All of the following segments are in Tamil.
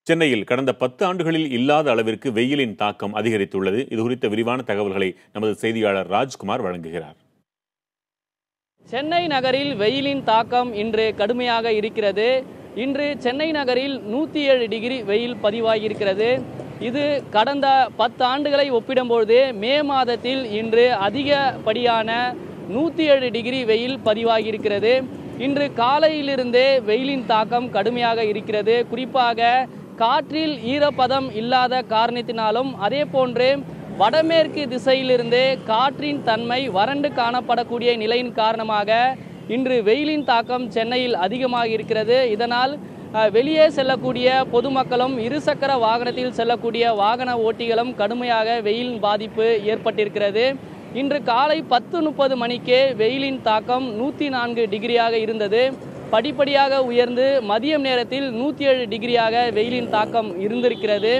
சென்னையில் கடந்த 10 ஆண்டுகளில் இல்லாத அளவிற்கு வெயிலின் தாக்கம் அதிகரித்துள்ளது. இது குறித்த விரிவான தகவல்களை நமது செய்தியாளர் ராஜ்குமார் வழங்குகிறார். சென்னை நகரில் வெயிலின் தாக்கம் இன்று கடுமையாக இருக்கிறது. இன்று சென்னை நகரில் 107 டிகிரி வெயில் பதிவாகியிருக்கிறது. இது கடந்த 10 ஆண்டுகளை ஒப்பிடும்போது மே மாதத்தில் இன்று அதிகப்படியான 107 டிகிரி வெயில் பதிவாகியிருக்கிறது. இன்று காலையிலிருந்தே வெயிலின் தாக்கம் கடுமையாக இருக்கிறது. குறிப்பாக காற்றில் ஈரப்பதம் இல்லாத காரணத்தினாலும் அதே போன்று வடமேற்கு திசையிலிருந்து காற்றின் தன்மை வறண்டு காணப்படக்கூடிய நிலையின் காரணமாக இன்று வெயிலின் தாக்கம் சென்னையில் அதிகமாக இருக்கிறது. இதனால் வெளியே செல்லக்கூடிய பொதுமக்களும் இருசக்கர வாகனத்தில் செல்லக்கூடிய வாகன ஓட்டிகளும் கடுமையாக வெயிலின் பாதிப்பு ஏற்பட்டிருக்கிறது. இன்று காலை 10:30 மணிக்கே வெயிலின் தாக்கம் 104 டிகிரியாக இருந்தது. படிப்படியாக உயர்ந்து மதியம் நேரத்தில் 107 டிகிரியாக வெயிலின் தாக்கம் இருந்திருக்கிறது.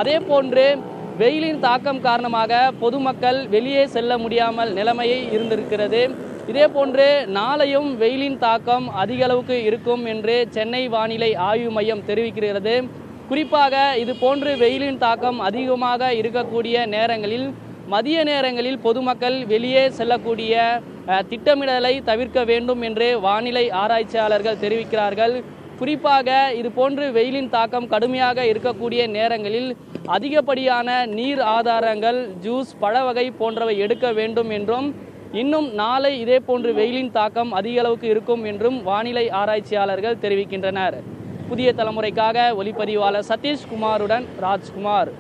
அதே போன்று வெயிலின் தாக்கம் காரணமாக பொதுமக்கள் வெளியே செல்ல முடியாமல் நிலைமையை இருந்திருக்கிறது. இதே போன்று நாளையும் வெயிலின் தாக்கம் அதிக அளவுக்கு இருக்கும் என்று சென்னை வானிலை ஆய்வு மையம் தெரிவிக்கிறது. குறிப்பாக இது போன்று வெயிலின் தாக்கம் அதிகமாக இருக்கக்கூடிய நேரங்களில் மதிய நேரங்களில் பொதுமக்கள் வெளியே செல்லக்கூடிய திட்டமிடலை தவிர்க்க வேண்டும் என்று வானிலை ஆராய்ச்சியாளர்கள் தெரிவிக்கிறார்கள். குறிப்பாக இது போன்று வெயிலின் தாக்கம் கடுமையாக இருக்கக்கூடிய நேரங்களில் அதிகப்படியான நீர் ஆதாரங்கள், ஜூஸ், பழ வகை போன்றவை எடுக்க வேண்டும் என்றும், இன்னும் நாளை இதே போன்று வெயிலின் தாக்கம் அதிக அளவுக்கு இருக்கும் என்றும் வானிலை ஆராய்ச்சியாளர்கள் தெரிவிக்கின்றனர். புதிய தலைமுறைக்காக ஒளிப்பதிவாளர் சதீஷ்குமாருடன் ராஜ்குமார்.